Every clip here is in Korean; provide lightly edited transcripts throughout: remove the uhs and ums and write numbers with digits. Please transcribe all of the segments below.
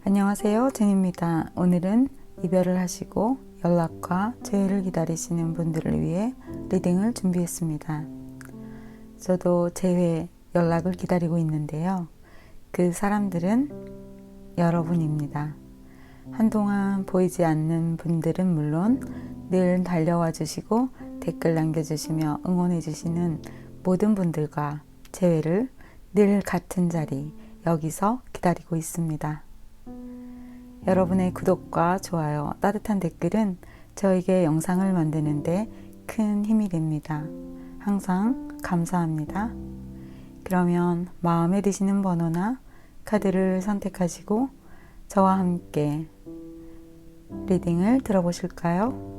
안녕하세요, 제니입니다. 오늘은 이별을 하시고 연락과 재회를 기다리시는 분들을 위해 리딩을 준비했습니다. 저도 재회, 연락을 기다리고 있는데요. 그 사람들은 여러분입니다. 한동안 보이지 않는 분들은 물론 늘 달려와 주시고 댓글 남겨주시며 응원해 주시는 모든 분들과 재회를 늘 같은 자리, 여기서 기다리고 있습니다. 여러분의 구독과 좋아요, 따뜻한 댓글은 저에게 영상을 만드는데 큰 힘이 됩니다. 항상 감사합니다. 그러면 마음에 드시는 번호나 카드를 선택하시고 저와 함께 리딩을 들어보실까요?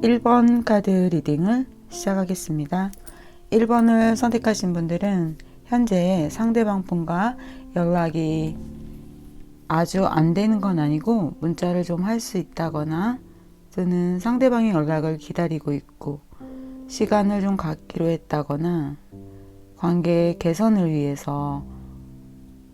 (1번) 카드 리딩을 시작하겠습니다. 1번을 선택하신 분들은 현재 상대방 분과 연락이 아주 안 되는 건 아니고 문자를 좀 할 수 있다거나 또는 상대방의 연락을 기다리고 있고 시간을 좀 갖기로 했다거나 관계 개선을 위해서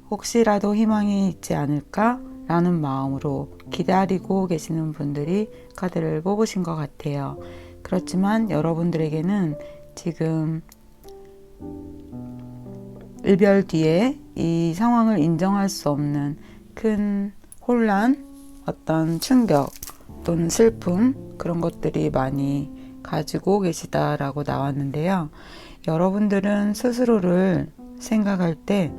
혹시라도 희망이 있지 않을까 라는 마음으로 기다리고 계시는 분들이 카드를 뽑으신 것 같아요. 그렇지만 여러분들에게는 지금 이별 뒤에 이 상황을 인정할 수 없는 큰 혼란, 어떤 충격 또는 슬픔, 그런 것들이 많이 가지고 계시다라고 나왔는데요. 여러분들은 스스로를 생각할 때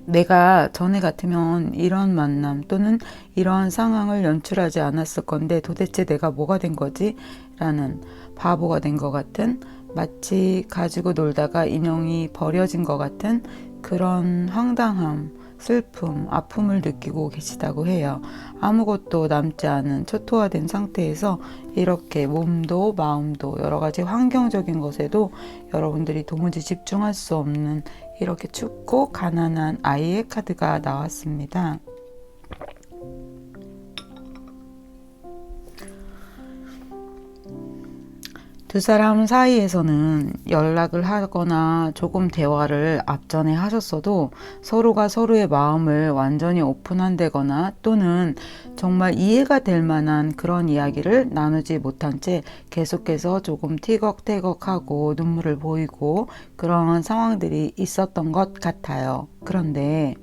내가 전에 같으면 이런 만남 또는 이런 상황을 연출하지 않았을 건데 도대체 내가 뭐가 된 거지? 라는 바보가 된 것 같은, 마치 가지고 놀다가 인형이 버려진 것 같은 그런 황당함, 슬픔, 아픔을 느끼고 계시다고 해요. 아무것도 남지 않은 초토화된 상태에서 이렇게 몸도 마음도 여러 가지 환경적인 것에도 여러분들이 도무지 집중할 수 없는 이렇게 춥고 가난한 아이의 카드가 나왔습니다. 두 사람 사이에서는 연락을 하거나 조금 대화를 앞전에 하셨어도 서로가 서로의 마음을 완전히 오픈한다거나 또는 정말 이해가 될 만한 그런 이야기를 나누지 못한 채 계속해서 조금 티격태격하고 눈물을 보이고 그런 상황들이 있었던 것 같아요. 그런데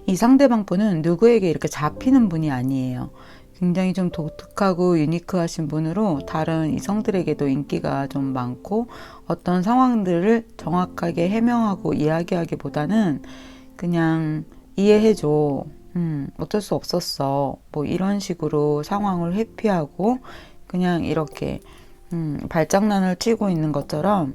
이 상대방 분은 누구에게 이렇게 잡히는 분이 아니에요. 굉장히 좀 독특하고 유니크하신 분으로 다른 이성들에게도 인기가 좀 많고 어떤 상황들을 정확하게 해명하고 이야기하기보다는 그냥 이해해줘. 어쩔 수 없었어. 뭐 이런 식으로 상황을 회피하고 그냥 이렇게 발장난을 치고 있는 것처럼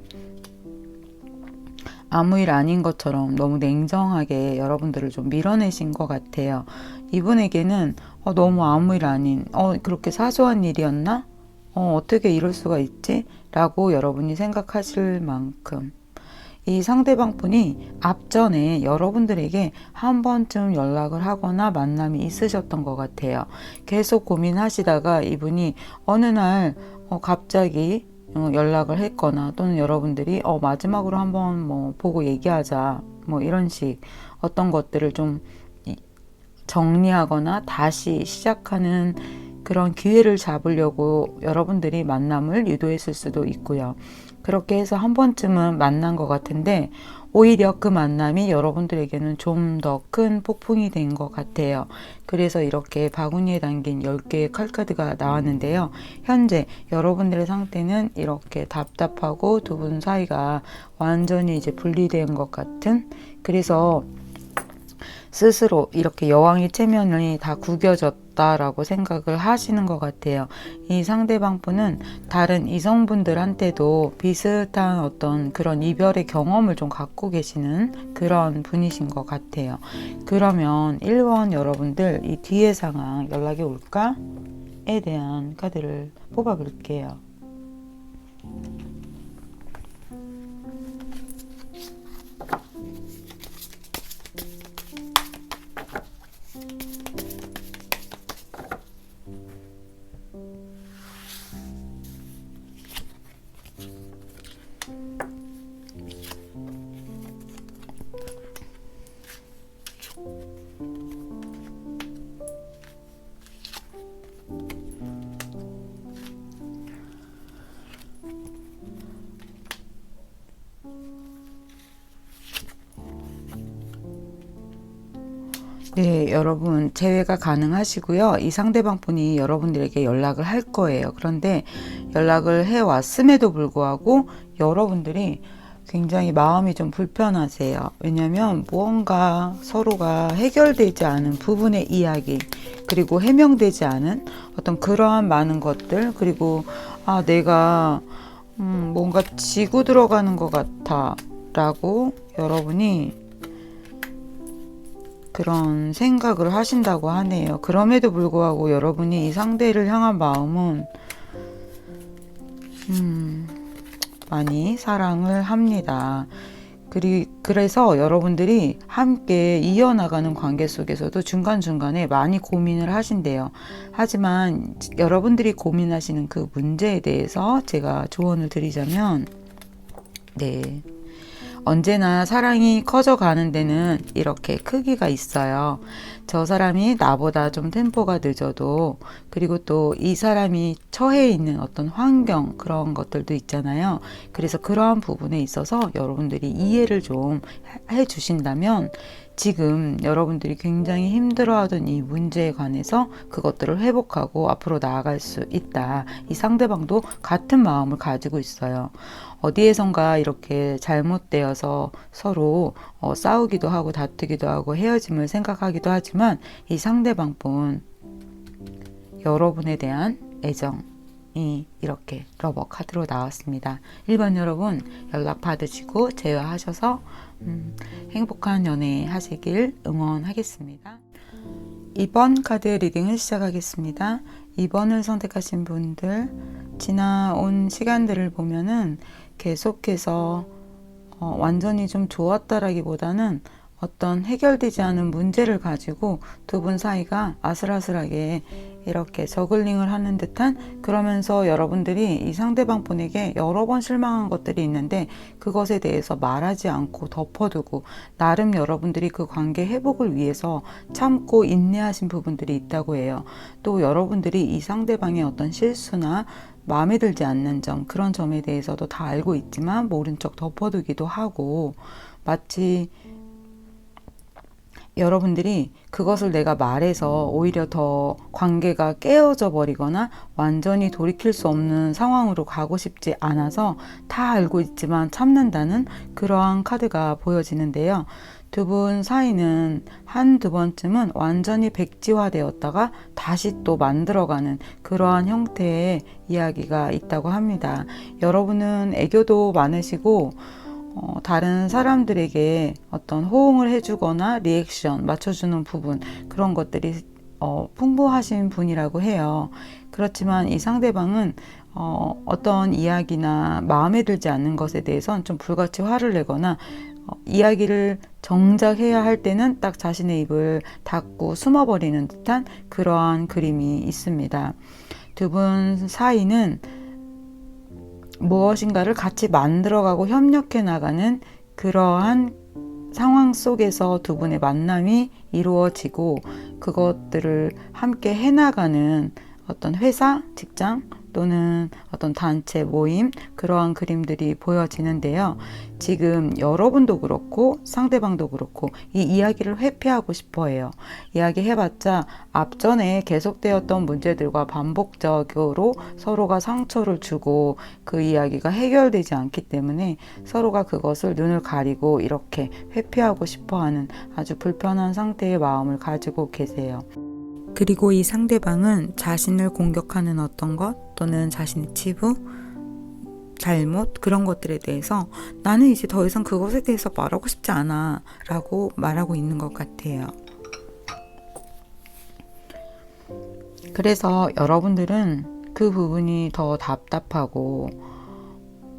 아무 일 아닌 것처럼 너무 냉정하게 여러분들을 좀 밀어내신 것 같아요. 이분에게는 너무 아무 일 아닌 그렇게 사소한 일이었나? 어떻게 이럴 수가 있지? 라고 여러분이 생각하실 만큼 이 상대방 분이 앞전에 여러분들에게 한 번쯤 연락을 하거나 만남이 있으셨던 것 같아요. 계속 고민하시다가 이분이 어느 날 갑자기 연락을 했거나 또는 여러분들이 마지막으로 한번 뭐 보고 얘기하자 뭐 이런 식 어떤 것들을 좀 정리하거나 다시 시작하는 그런 기회를 잡으려고 여러분들이 만남을 유도했을 수도 있고요. 그렇게 해서 한 번쯤은 만난 것 같은데 오히려 그 만남이 여러분들에게는 좀 더 큰 폭풍이 된 것 같아요. 그래서 이렇게 바구니에 담긴 10개의 칼카드가 나왔는데요. 현재 여러분들의 상태는 이렇게 답답하고 두 분 사이가 완전히 이제 분리된 것 같은, 그래서 스스로 이렇게 여왕의 체면이 다 구겨졌다라고 생각을 하시는 것 같아요. 이 상대방 분은 다른 이성분들한테도 비슷한 어떤 그런 이별의 경험을 좀 갖고 계시는 그런 분이신 것 같아요. 그러면 1번 여러분들 이 뒤의 상황, 연락이 올까?에 대한 카드를 뽑아 볼게요. 네, 여러분 제외가 가능하시고요. 이 상대방 분이 여러분들에게 연락을 할 거예요. 그런데 연락을 해왔음에도 불구하고 여러분들이 굉장히 마음이 좀 불편하세요. 왜냐하면 무언가 서로가 해결되지 않은 부분의 이야기, 그리고 해명되지 않은 어떤 그러한 많은 것들, 그리고 내가 뭔가 지고 들어가는 것 같아 라고 여러분이 그런 생각을 하신다고 하네요. 그럼에도 불구하고 여러분이 이 상대를 향한 마음은 많이 사랑을 합니다. 그래서 여러분들이 함께 이어나가는 관계 속에서도 중간중간에 많이 고민을 하신대요. 하지만 여러분들이 고민하시는 그 문제에 대해서 제가 조언을 드리자면, 네. 언제나 사랑이 커져가는 데는 이렇게 크기가 있어요. 저 사람이 나보다 좀 템포가 늦어도, 그리고 또 이 사람이 처해 있는 어떤 환경, 그런 것들도 있잖아요. 그래서 그러한 부분에 있어서 여러분들이 이해를 좀 해주신다면 지금 여러분들이 굉장히 힘들어하던 이 문제에 관해서 그것들을 회복하고 앞으로 나아갈 수 있다. 이 상대방도 같은 마음을 가지고 있어요. 어디에선가 이렇게 잘못되어서 서로 싸우기도 하고 다투기도 하고 헤어짐을 생각하기도 하지만 이 상대방분 여러분에 대한 애정이 이렇게 러버 카드로 나왔습니다. 1번 여러분 연락 받으시고 제외하셔서 행복한 연애 하시길 응원하겠습니다. 2번 카드 리딩을 시작하겠습니다. 2번을 선택하신 분들 지나온 시간들을 보면은 계속해서 완전히 좀 좋았다라기보다는 어떤 해결되지 않은 문제를 가지고 두 분 사이가 아슬아슬하게 이렇게 저글링을 하는 듯한, 그러면서 여러분들이 이 상대방 분에게 여러 번 실망한 것들이 있는데 그것에 대해서 말하지 않고 덮어두고 나름 여러분들이 그 관계 회복을 위해서 참고 인내하신 부분들이 있다고 해요. 또 여러분들이 이 상대방의 어떤 실수나 마음에 들지 않는 점, 그런 점에 대해서도 다 알고 있지만 모른 척 덮어두기도 하고, 마치 여러분들이 그것을 내가 말해서 오히려 더 관계가 깨어져 버리거나 완전히 돌이킬 수 없는 상황으로 가고 싶지 않아서 다 알고 있지만 참는다는 그러한 카드가 보여지는데요. 두 분 사이는 한두 번쯤은 완전히 백지화되었다가 다시 또 만들어가는 그러한 형태의 이야기가 있다고 합니다. 여러분은 애교도 많으시고 다른 사람들에게 어떤 호응을 해주거나 리액션 맞춰주는 부분, 그런 것들이 풍부하신 분이라고 해요. 그렇지만 이 상대방은 어떤 이야기나 마음에 들지 않는 것에 대해서는 좀 불같이 화를 내거나 이야기를 정작 해야 할 때는 딱 자신의 입을 닫고 숨어버리는 듯한 그러한 그림이 있습니다. 두 분 사이는 무엇인가를 같이 만들어가고 협력해 나가는 그러한 상황 속에서 두 분의 만남이 이루어지고 그것들을 함께 해나가는 어떤 회사, 직장 또는 어떤 단체 모임, 그러한 그림들이 보여지는데요. 지금 여러분도 그렇고 상대방도 그렇고 이 이야기를 회피하고 싶어 해요. 이야기해봤자 앞전에 계속되었던 문제들과 반복적으로 서로가 상처를 주고 그 이야기가 해결되지 않기 때문에 서로가 그것을 눈을 가리고 이렇게 회피하고 싶어하는 아주 불편한 상태의 마음을 가지고 계세요. 그리고 이 상대방은 자신을 공격하는 어떤 것 또는 자신의 치부, 잘못, 그런 것들에 대해서 나는 이제 더 이상 그것에 대해서 말하고 싶지 않아 라고 말하고 있는 것 같아요. 그래서 여러분들은 그 부분이 더 답답하고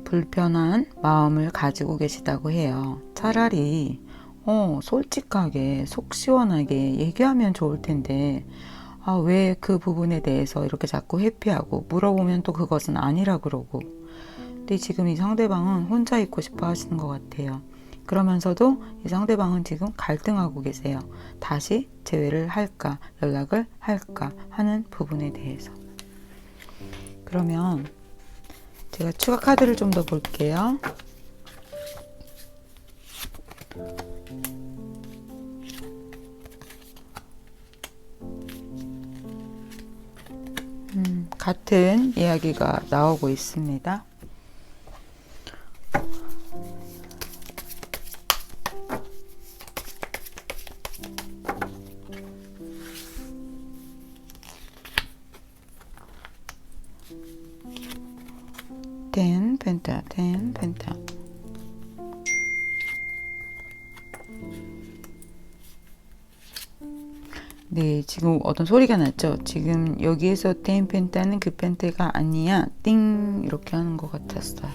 불편한 마음을 가지고 계시다고 해요. 차라리 솔직하게 속 시원하게 얘기하면 좋을 텐데 왜 그 부분에 대해서 이렇게 자꾸 회피하고 물어보면 또 그것은 아니라 그러고. 근데 지금 이 상대방은 혼자 있고 싶어 하시는 것 같아요. 그러면서도 이 상대방은 지금 갈등하고 계세요. 다시 재회를 할까 연락을 할까 하는 부분에 대해서. 그러면 제가 추가 카드를 좀 더 볼게요. 같은 이야기가 나오고 있습니다. 텐 펜타, 텐 펜타. 네, 지금 어떤 소리가 났죠? 지금 여기에서 텐 펜타는 그 펜타가 아니야. 띵 이렇게 하는 것 같았어요.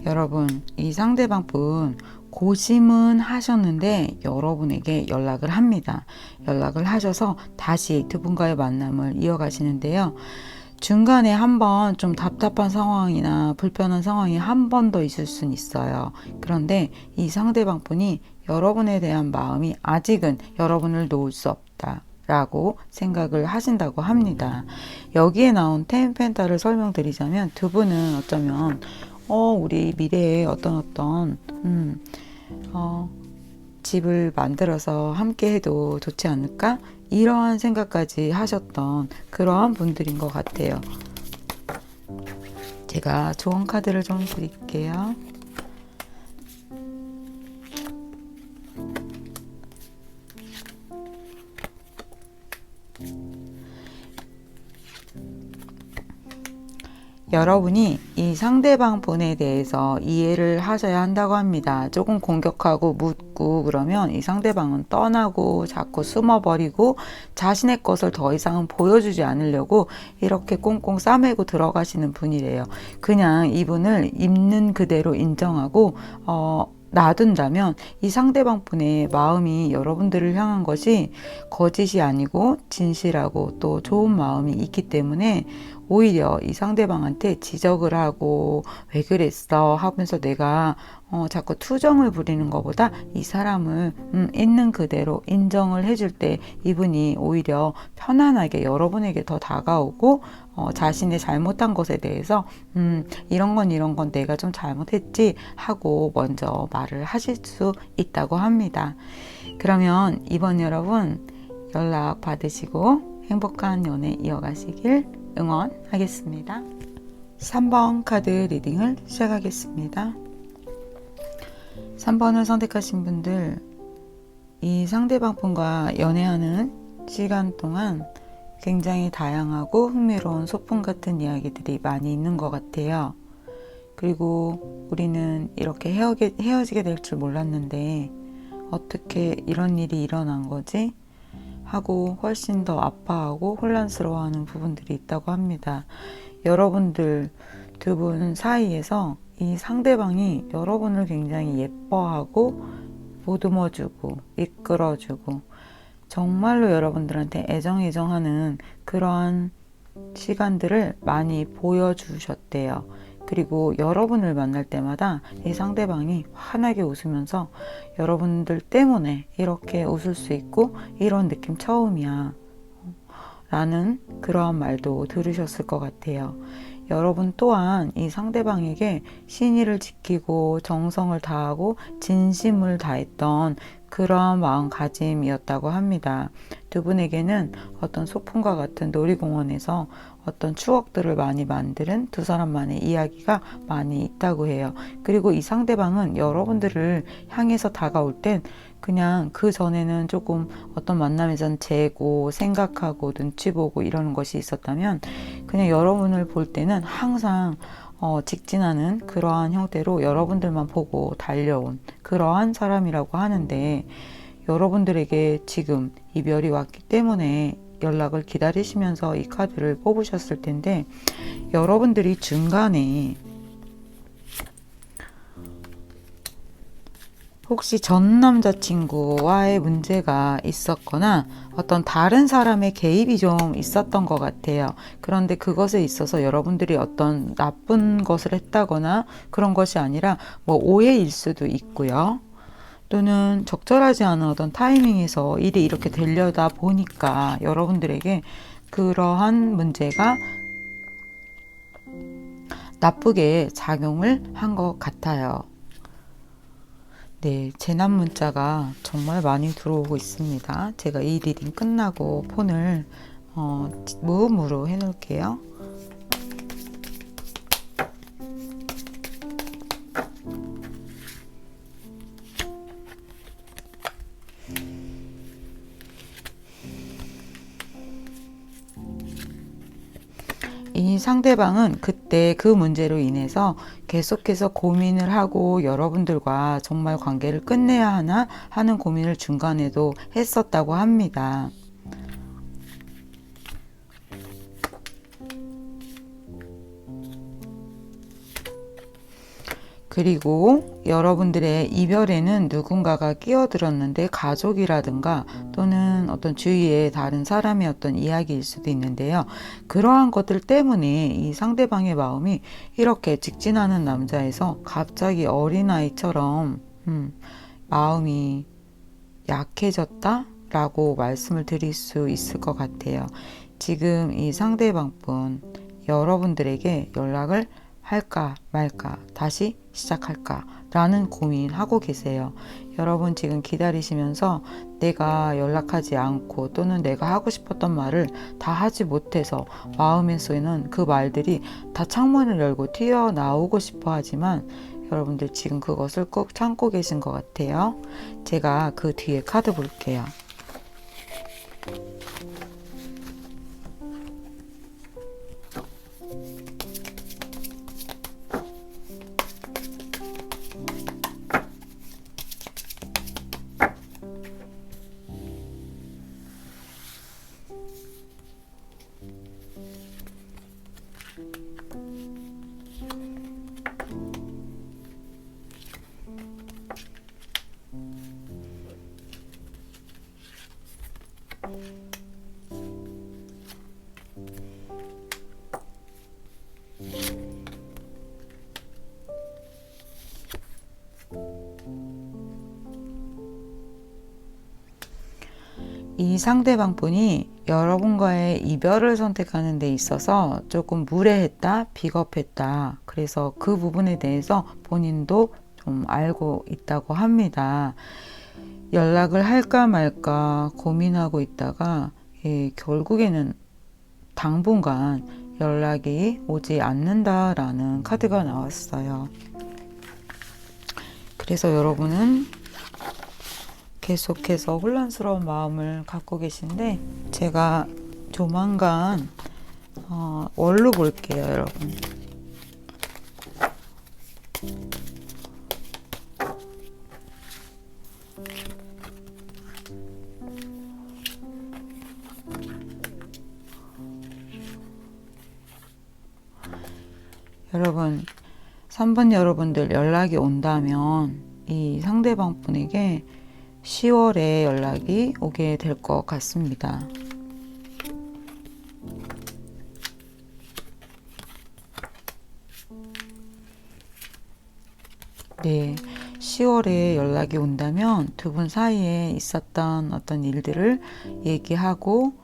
여러분, 이 상대방 분 고심은 하셨는데 여러분에게 연락을 합니다. 연락을 하셔서 다시 두 분과의 만남을 이어가시는데요. 중간에 한번 좀 답답한 상황이나 불편한 상황이 한 번 더 있을 수는 있어요. 그런데 이 상대방 분이 여러분에 대한 마음이 아직은 여러분을 놓을 수 없다 라고 생각을 하신다고 합니다. 여기에 나온 텐 펜타를 설명드리자면 두 분은 어쩌면 우리 미래에 어떤 집을 만들어서 함께 해도 좋지 않을까? 이러한 생각까지 하셨던 그러한 분들인 것 같아요. 제가 조언 카드를 좀 드릴게요. 여러분이 이 상대방 분에 대해서 이해를 하셔야 한다고 합니다. 조금 공격하고 묻고 그러면 이 상대방은 떠나고 자꾸 숨어버리고 자신의 것을 더 이상은 보여주지 않으려고 이렇게 꽁꽁 싸매고 들어가시는 분이래요. 그냥 이분을 있는 그대로 인정하고 놔둔다면 이 상대방 분의 마음이 여러분들을 향한 것이 거짓이 아니고 진실하고 또 좋은 마음이 있기 때문에 오히려 이 상대방한테 지적을 하고 왜 그랬어 하면서 내가 자꾸 투정을 부리는 것보다 이 사람을 있는 그대로 인정을 해줄 때 이분이 오히려 편안하게 여러분에게 더 다가오고 자신의 잘못한 것에 대해서 이런 건 내가 좀 잘못했지 하고 먼저 말을 하실 수 있다고 합니다. 그러면 이번 여러분 연락 받으시고 행복한 연애 이어가시길 응원하겠습니다. 3번 카드 리딩을 시작하겠습니다. 3번을 선택하신 분들, 이 상대방 분과 연애하는 시간 동안 굉장히 다양하고 흥미로운 소품 같은 이야기들이 많이 있는 것 같아요. 그리고 우리는 이렇게 헤어지게 될 줄 몰랐는데 어떻게 이런 일이 일어난 거지? 하고 훨씬 더 아파하고 혼란스러워하는 부분들이 있다고 합니다. 여러분들 두 분 사이에서 이 상대방이 여러분을 굉장히 예뻐하고 보듬어주고 이끌어주고 정말로 여러분들한테 애정하는 그러한 시간들을 많이 보여주셨대요. 그리고 여러분을 만날 때마다 이 상대방이 환하게 웃으면서 여러분들 때문에 이렇게 웃을 수 있고 이런 느낌 처음이야 라는 그러한 말도 들으셨을 것 같아요. 여러분 또한 이 상대방에게 신의를 지키고 정성을 다하고 진심을 다했던 그러한 마음가짐이었다고 합니다. 두 분에게는 어떤 소풍과 같은 놀이공원에서 어떤 추억들을 많이 만드는 두 사람만의 이야기가 많이 있다고 해요. 그리고 이 상대방은 여러분들을 향해서 다가올 땐 그냥 그 전에는 조금 어떤 만남에선 재고 생각하고 눈치 보고 이러는 것이 있었다면 그냥 여러분을 볼 때는 항상 직진하는 그러한 형태로 여러분들만 보고 달려온 그러한 사람이라고 하는데 여러분들에게 지금 이별이 왔기 때문에 연락을 기다리시면서 이 카드를 뽑으셨을 텐데 여러분들이 중간에 혹시 전 남자친구와의 문제가 있었거나 어떤 다른 사람의 개입이 좀 있었던 것 같아요. 그런데 그것에 있어서 여러분들이 어떤 나쁜 것을 했다거나 그런 것이 아니라 뭐 오해일 수도 있고요. 또는 적절하지 않은 어떤 타이밍에서 일이 이렇게 되려다 보니까 여러분들에게 그러한 문제가 나쁘게 작용을 한 것 같아요. 네, 재난 문자가 정말 많이 들어오고 있습니다. 제가 이 리딩 끝나고 폰을 무음으로 해놓을게요. 이 상대방은 그때 그 문제로 인해서 계속해서 고민을 하고 여러분들과 정말 관계를 끝내야 하나 하는 고민을 중간에도 했었다고 합니다. 그리고 여러분들의 이별에는 누군가가 끼어들었는데 가족이라든가 또는 어떤 주위의 다른 사람의 어떤 이야기일 수도 있는데요. 그러한 것들 때문에 이 상대방의 마음이 이렇게 직진하는 남자에서 갑자기 어린아이처럼 마음이 약해졌다? 라고 말씀을 드릴 수 있을 것 같아요. 지금 이 상대방분 여러분들에게 연락을 할까 말까 다시 시작할까 라는 고민하고 계세요. 여러분 지금 기다리시면서 내가 연락하지 않고 또는 내가 하고 싶었던 말을 다 하지 못해서 마음에서는 그 말들이 다 창문을 열고 튀어나오고 싶어 하지만 여러분들 지금 그것을 꼭 참고 계신 것 같아요. 제가 그 뒤에 카드 볼게요. 이 상대방 분이 여러분과의 이별을 선택하는 데 있어서 조금 무례했다, 비겁했다. 그래서 그 부분에 대해서 본인도 좀 알고 있다고 합니다. 연락을 할까 말까 고민하고 있다가 결국에는 당분간 연락이 오지 않는다라는 카드가 나왔어요. 그래서 여러분은 계속해서 혼란스러운 마음을 갖고 계신데 제가 조만간 월로 볼게요, 여러분. 여러분 3번 여러분들 연락이 온다면 이 상대방 분에게 10월에 연락이 오게 될 것 같습니다. 네, 10월에 연락이 온다면 두 분 사이에 있었던 어떤 일들을 얘기하고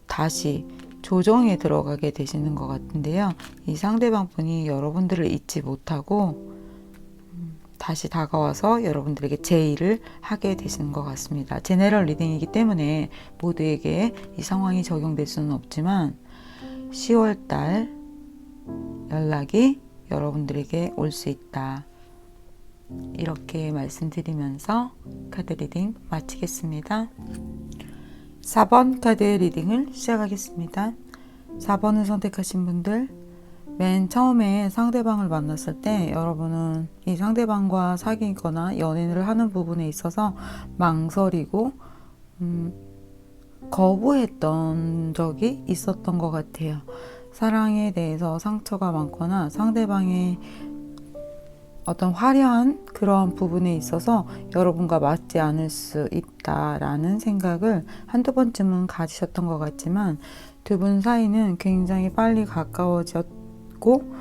다시 조정에 들어가게 되시는 것 같은데요. 이 상대방 분이 여러분들을 잊지 못하고 다시 다가와서 여러분들에게 제의를 하게 되시는 것 같습니다. 제네럴 리딩이기 때문에 모두에게 이 상황이 적용될 수는 없지만 10월 달 연락이 여러분들에게 올 수 있다. 이렇게 말씀드리면서 카드 리딩 마치겠습니다. 4번 카드 리딩을 시작하겠습니다. 4번을 선택하신 분들, 맨 처음에 상대방을 만났을 때 여러분은 이 상대방과 사귀거나 연애를 하는 부분에 있어서 망설이고 거부했던 적이 있었던 것 같아요. 사랑에 대해서 상처가 많거나 상대방의 어떤 화려한 그런 부분에 있어서 여러분과 맞지 않을 수 있다라는 생각을 한두 번쯤은 가지셨던 것 같지만 두 분 사이는 굉장히 빨리 가까워졌고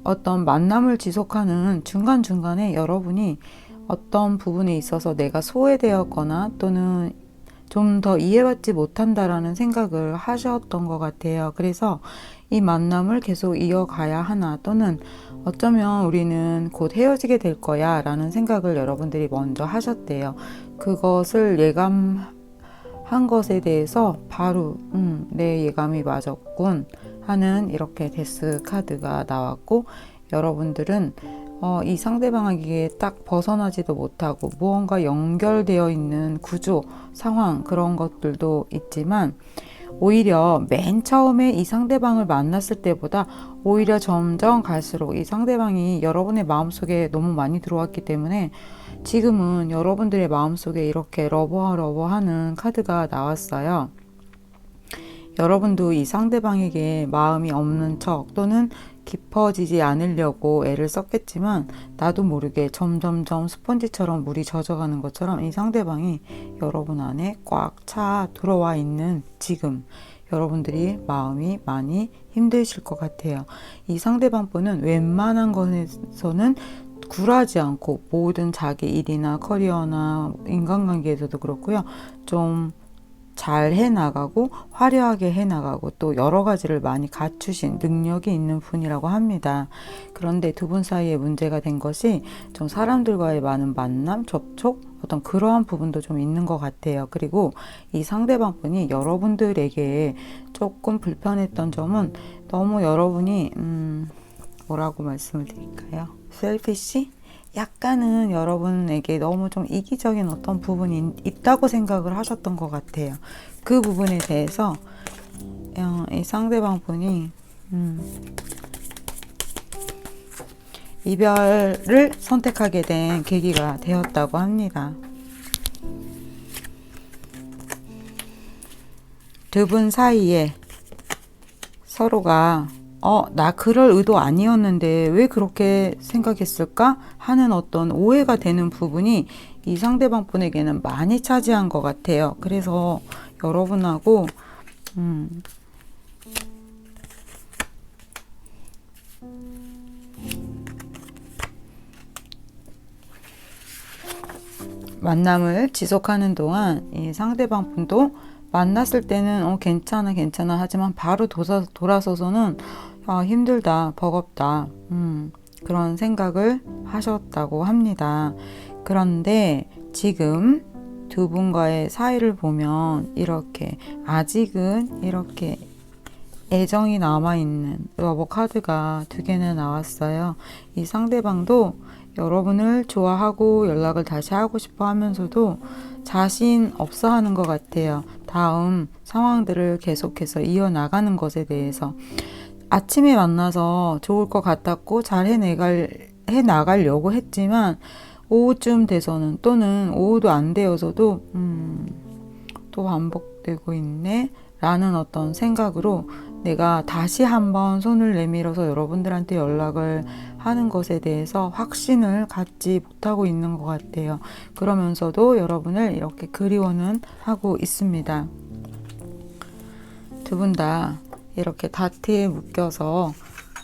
어떤 만남을 지속하는 중간중간에 여러분이 어떤 부분에 있어서 내가 소외되었거나 또는 좀 더 이해받지 못한다라는 생각을 하셨던 것 같아요. 그래서 이 만남을 계속 이어가야 하나, 또는 어쩌면 우리는 곧 헤어지게 될 거야 라는 생각을 여러분들이 먼저 하셨대요. 그것을 예감한 것에 대해서 바로 내 예감이 맞았군 하는 이렇게 데스 카드가 나왔고, 여러분들은 이 상대방에게 딱 벗어나지도 못하고 무언가 연결되어 있는 구조, 상황, 그런 것들도 있지만, 오히려 맨 처음에 이 상대방을 만났을 때보다 오히려 점점 갈수록 이 상대방이 여러분의 마음속에 너무 많이 들어왔기 때문에 지금은 여러분들의 마음속에 이렇게 러버하는 카드가 나왔어요. 여러분도 이 상대방에게 마음이 없는 척 또는 깊어지지 않으려고 애를 썼겠지만, 나도 모르게 점점점 스펀지처럼 물이 젖어가는 것처럼 이 상대방이 여러분 안에 꽉 차 들어와 있는 지금 여러분들이 마음이 많이 힘드실 것 같아요. 이 상대방 분은 웬만한 것에서는 굴하지 않고 모든 자기 일이나 커리어나 인간관계에서도 그렇고요, 좀 잘 해나가고 화려하게 해나가고 또 여러 가지를 많이 갖추신 능력이 있는 분이라고 합니다. 그런데 두 분 사이에 문제가 된 것이 좀 사람들과의 많은 만남, 접촉, 어떤 그러한 부분도 좀 있는 것 같아요. 그리고 이 상대방 분이 여러분들에게 조금 불편했던 점은, 너무 여러분이 뭐라고 말씀을 드릴까요? 셀피시? 약간은 여러분에게 너무 좀 이기적인 어떤 부분이 있다고 생각을 하셨던 것 같아요. 그 부분에 대해서 이 상대방 분이 이별을 선택하게 된 계기가 되었다고 합니다. 두 분 사이에 서로가 나 그럴 의도 아니었는데 왜 그렇게 생각했을까 하는 어떤 오해가 되는 부분이 이 상대방 분에게는 많이 차지한 것 같아요. 그래서 여러분하고 만남을 지속하는 동안 이 상대방 분도 만났을 때는 괜찮아 하지만 바로 돌아서서는 힘들다, 버겁다, 그런 생각을 하셨다고 합니다. 그런데 지금 두 분과의 사이를 보면 이렇게 아직은 이렇게 애정이 남아있는 러버 카드가 두 개나 나왔어요. 이 상대방도 여러분을 좋아하고 연락을 다시 하고 싶어 하면서도 자신 없어 하는 것 같아요. 다음 상황들을 계속해서 이어나가는 것에 대해서. 아침에 만나서 좋을 것 같았고 잘 해나가려고 했지만, 오후쯤 돼서는, 또는 오후도 안 되어서도 또 반복되고 있네 라는 어떤 생각으로 내가 다시 한번 손을 내밀어서 여러분들한테 연락을 하는 것에 대해서 확신을 갖지 못하고 있는 것 같아요. 그러면서도 여러분을 이렇게 그리워는 하고 있습니다. 두 분 다 이렇게 다트에 묶여서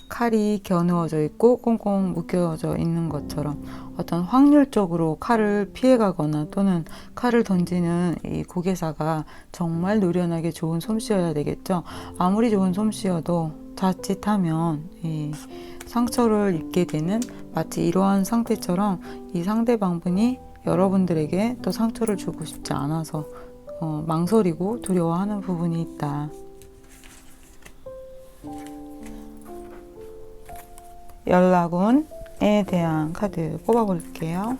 칼이 겨누어져 있고 꽁꽁 묶여져 있는 것처럼 어떤 확률적으로 칼을 피해가거나 또는 칼을 던지는 이 고개사가 정말 노련하게 좋은 솜씨여야 되겠죠. 아무리 좋은 솜씨여도 자칫하면 이 상처를 입게 되는, 마치 이러한 상태처럼 이 상대방분이 여러분들에게 또 상처를 주고 싶지 않아서 망설이고 두려워하는 부분이 있다. 연락운에 대한 카드 뽑아볼게요.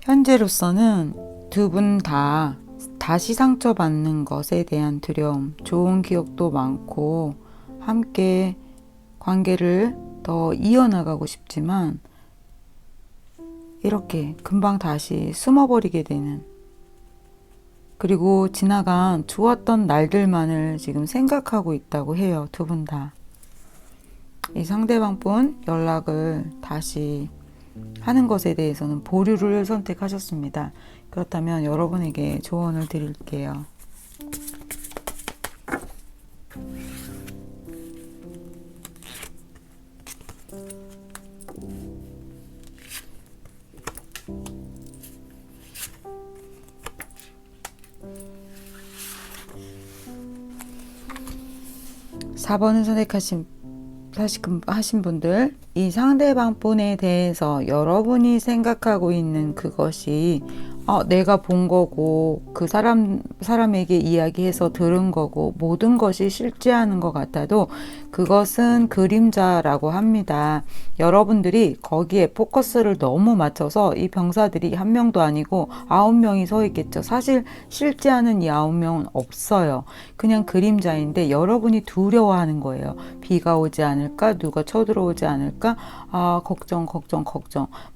현재로서는 두 분 다 다시 상처받는 것에 대한 두려움, 좋은 기억도 많고 함께 관계를 더 이어나가고 싶지만 이렇게 금방 다시 숨어버리게 되는, 그리고 지나간 좋았던 날들만을 지금 생각하고 있다고 해요. 두 분 다. 이 상대방분 연락을 다시 하는 것에 대해서는 보류를 선택하셨습니다. 그렇다면 여러분에게 조언을 드릴게요. (4번을) 선택하신 분들, 이 상대방 분에 대해서 여러분이 생각하고 있는 그것이 내가 본 거고 그 사람에게 이야기해서 들은 거고 모든 것이 실제하는 것 같아도 그것은 그림자라고 합니다. 여러분들이 거기에 포커스를 너무 맞춰서 이 병사들이 한 명도 아니고 9명이 서 있겠죠. 사실 실제하는 이 9명은 없어요. 그냥 그림자인데 여러분이 두려워하는 거예요. 비가 오지 않을까? 누가 쳐들어오지 않을까? 걱정.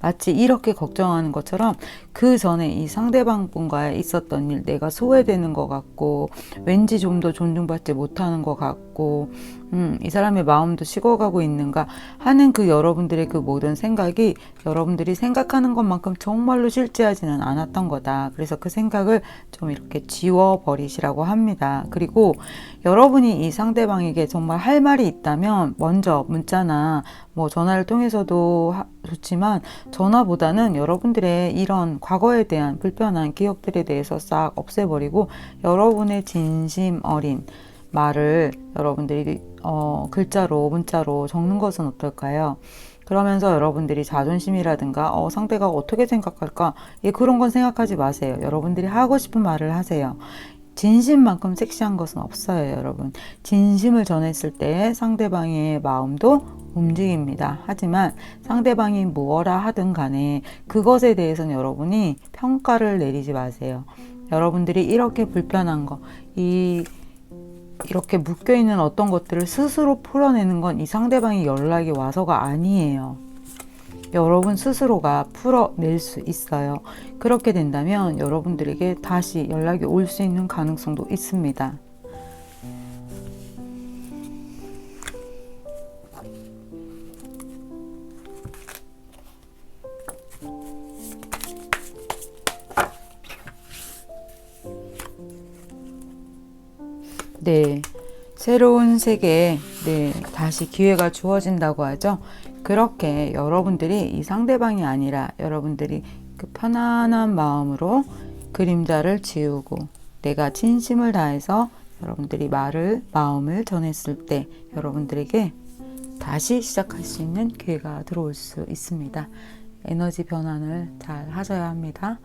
마치 이렇게 걱정하는 것처럼 그 전에 이 상대방 분과 있었던 일, 내가 소외되는 것 같고 왠지 좀 더 존중받지 못하는 것 같고 이 사람의 마음도 식어가고 있는가 하는 그 여러분들의 그 모든 생각이 여러분들이 생각하는 것만큼 정말로 실제하지는 않았던 거다. 그래서 그 생각을 좀 이렇게 지워버리시라고 합니다. 그리고 여러분이 이 상대방에게 정말 할 말이 있다면 먼저 문자나 뭐 전화를 통해서도 좋지만 전화보다는 여러분들의 이런 과거에 대한 불편한 기억들에 대해서 싹 없애버리고 여러분의 진심 어린 말을 여러분들이 글자로 문자로 적는 것은 어떨까요? 그러면서 여러분들이 자존심이라든가 상대가 어떻게 생각할까? 그런 건 생각하지 마세요. 여러분들이 하고 싶은 말을 하세요. 진심만큼 섹시한 것은 없어요, 여러분. 진심을 전했을 때 상대방의 마음도 움직입니다. 하지만 상대방이 무엇라 하든 간에 그것에 대해서는 여러분이 평가를 내리지 마세요. 여러분들이 이렇게 불편한 거, 이렇게 묶여있는 어떤 것들을 스스로 풀어내는 건 이 상대방이 연락이 와서가 아니에요. 여러분 스스로가 풀어낼 수 있어요. 그렇게 된다면 여러분들에게 다시 연락이 올 수 있는 가능성도 있습니다. 네, 새로운 세계에 다시 기회가 주어진다고 하죠. 그렇게 여러분들이 이 상대방이 아니라 여러분들이 그 편안한 마음으로 그림자를 지우고 내가 진심을 다해서 여러분들이 마음을 전했을 때 여러분들에게 다시 시작할 수 있는 기회가 들어올 수 있습니다. 에너지 변환을 잘 하셔야 합니다.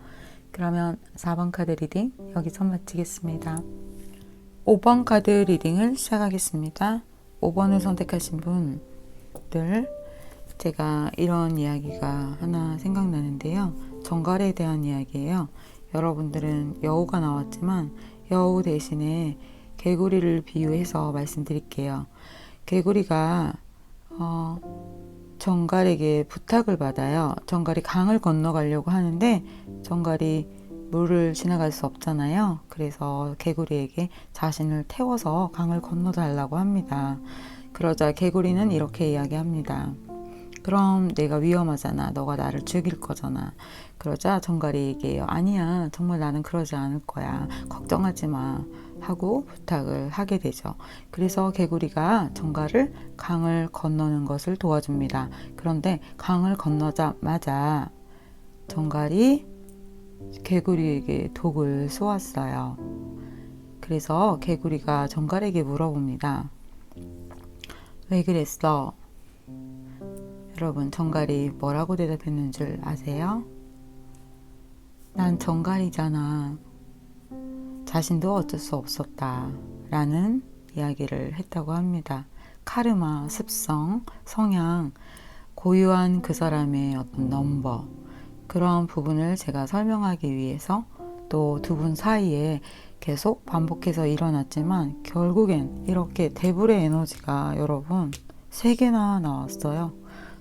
그러면 4번 카드 리딩 여기서 마치겠습니다. 5번 카드 리딩을 시작하겠습니다. 5번을 선택하신 분들, 제가 이런 이야기가 하나 생각나는데요. 정갈에 대한 이야기예요. 여러분들은 여우가 나왔지만 여우 대신에 개구리를 비유해서 말씀드릴게요. 개구리가 정갈에게 부탁을 받아요. 정갈이 강을 건너가려고 하는데 정갈이 물을 지나갈 수 없잖아요. 그래서 개구리에게 자신을 태워서 강을 건너달라고 합니다. 그러자 개구리는 이렇게 이야기합니다. 그럼 내가 위험하잖아. 너가 나를 죽일 거잖아. 그러자 정갈이 얘기해요. 아니야. 정말 나는 그러지 않을 거야. 걱정하지 마. 하고 부탁을 하게 되죠. 그래서 개구리가 정갈을 강을 건너는 것을 도와줍니다. 그런데 강을 건너자마자 정갈이 개구리에게 독을 쏘았어요. 그래서 개구리가 정갈에게 물어봅니다. 왜 그랬어? 여러분, 정갈이 뭐라고 대답했는 줄 아세요? 난 정갈이잖아. 자신도 어쩔 수 없었다. 라는 이야기를 했다고 합니다. 카르마, 습성, 성향, 고유한 그 사람의 어떤 넘버, 그런 부분을 제가 설명하기 위해서 또 두 분 사이에 계속 반복해서 일어났지만 결국엔 이렇게 대불의 에너지가 여러분 3개나 나왔어요.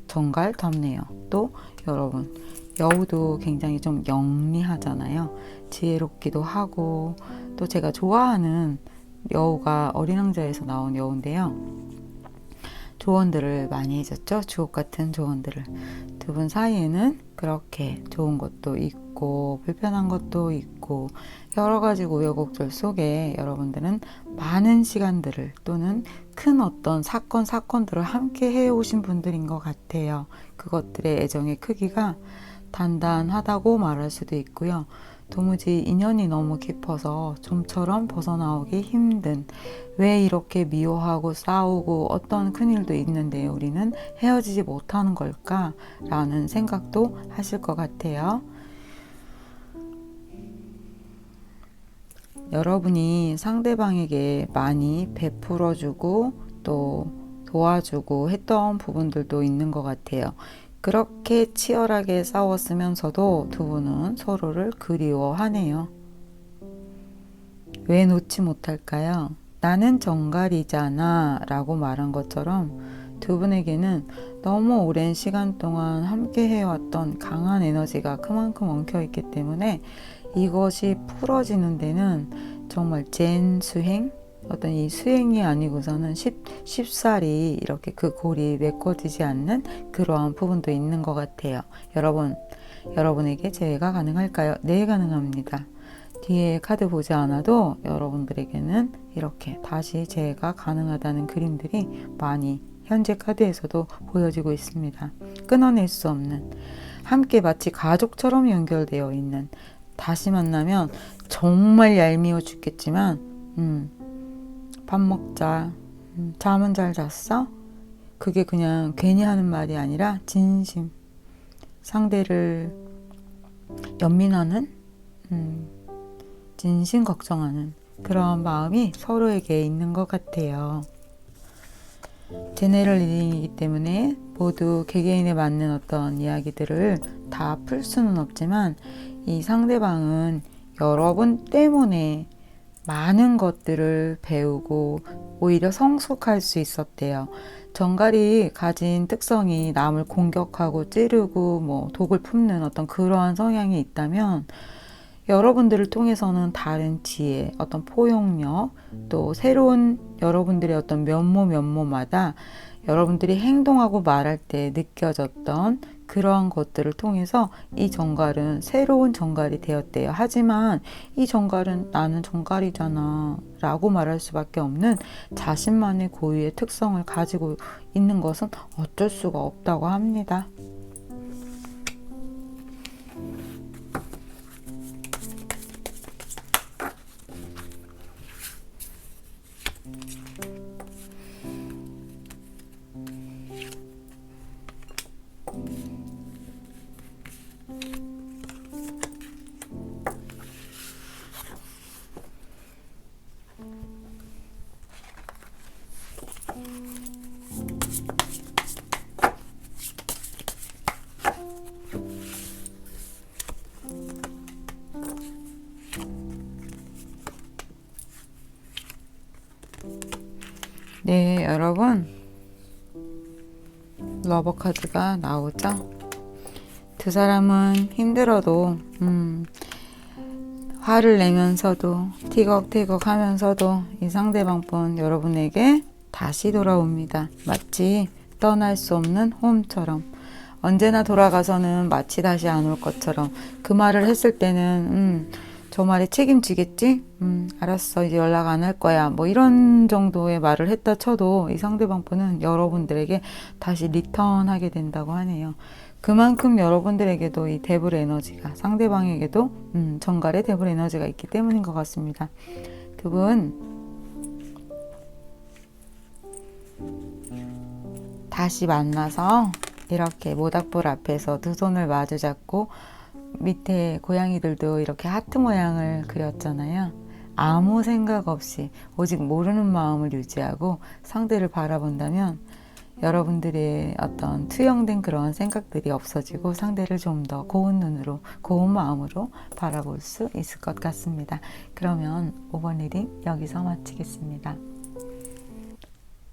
정갈 덥네요. 또 여러분, 여우도 굉장히 좀 영리하잖아요. 지혜롭기도 하고, 또 제가 좋아하는 여우가 어린 왕자에서 나온 여우인데요. 조언들을 많이 해줬죠. 주옥 같은 조언들을. 두 분 사이에는 그렇게 좋은 것도 있고 불편한 것도 있고 여러 가지 우여곡절 속에 여러분들은 많은 시간들을 또는 큰 어떤 사건들을 함께 해오신 분들인 것 같아요. 그것들의 애정의 크기가 단단하다고 말할 수도 있고요. 도무지 인연이 너무 깊어서 좀처럼 벗어나오기 힘든, 왜 이렇게 미워하고 싸우고 어떤 큰일도 있는데 우리는 헤어지지 못하는 걸까? 라는 생각도 하실 것 같아요. 여러분이 상대방에게 많이 베풀어주고 또 도와주고 했던 부분들도 있는 것 같아요. 그렇게 치열하게 싸웠으면서도 두 분은 서로를 그리워하네요. 왜 놓지 못할까요? 나는 정갈이잖아 라고 말한 것처럼 두 분에게는 너무 오랜 시간 동안 함께 해왔던 강한 에너지가 그만큼 엉켜있기 때문에 이것이 풀어지는 데는 정말 젠 수행? 어떤 이 수행이 아니고서는 쉽사리 이렇게 그 골이 메꿔지지 않는 그러한 부분도 있는 것 같아요. 여러분에게 재회가 가능할까요? 네, 가능합니다. 뒤에 카드 보지 않아도 여러분들에게는 이렇게 다시 재회가 가능하다는 그림들이 많이 현재 카드에서도 보여지고 있습니다. 끊어낼 수 없는, 함께 마치 가족처럼 연결되어 있는, 다시 만나면 정말 얄미워 죽겠지만 밥 먹자, 잠은 잘 잤어? 그게 그냥 괜히 하는 말이 아니라 진심, 상대를 연민하는, 진심 걱정하는 그런 마음이 서로에게 있는 것 같아요. 제네럴 리딩이기 때문에 모두 개개인에 맞는 어떤 이야기들을 다 풀 수는 없지만 이 상대방은 여러분 때문에 많은 것들을 배우고 오히려 성숙할 수 있었대요. 정갈이 가진 특성이 남을 공격하고 찌르고 독을 품는 어떤 그러한 성향이 있다면 여러분들을 통해서는 다른 지혜, 어떤 포용력, 또 새로운 여러분들의 어떤 면모마다 여러분들이 행동하고 말할 때 느껴졌던 그러한 것들을 통해서 이 정갈은 새로운 정갈이 되었대요. 하지만 이 정갈은 나는 정갈이잖아 라고 말할 수밖에 없는 자신만의 고유의 특성을 가지고 있는 것은 어쩔 수가 없다고 합니다. 네, 여러분, 러버 카드가 나오죠? 두 사람은 힘들어도 화를 내면서도 티격태격 하면서도 이 상대방분 여러분에게 다시 돌아옵니다. 마치 떠날 수 없는 홈처럼, 언제나 돌아가서는 마치 다시 안 올 것처럼. 그 말을 했을 때는 저 말에 책임지겠지? 알았어, 이제 연락 안 할 거야, 이런 정도의 말을 했다 쳐도 이 상대방 분은 여러분들에게 다시 리턴하게 된다고 하네요. 그만큼 여러분들에게도 이 데블 에너지가, 상대방에게도 정갈의 데블 에너지가 있기 때문인 것 같습니다. 두 분 다시 만나서 이렇게 모닥불 앞에서 두 손을 마주 잡고 밑에 고양이들도 이렇게 하트 모양을 그렸잖아요. 아무 생각 없이 오직 모르는 마음을 유지하고 상대를 바라본다면 여러분들의 어떤 투영된 그런 생각들이 없어지고 상대를 좀 더 고운 눈으로, 고운 마음으로 바라볼 수 있을 것 같습니다. 그러면 5번 리딩 여기서 마치겠습니다.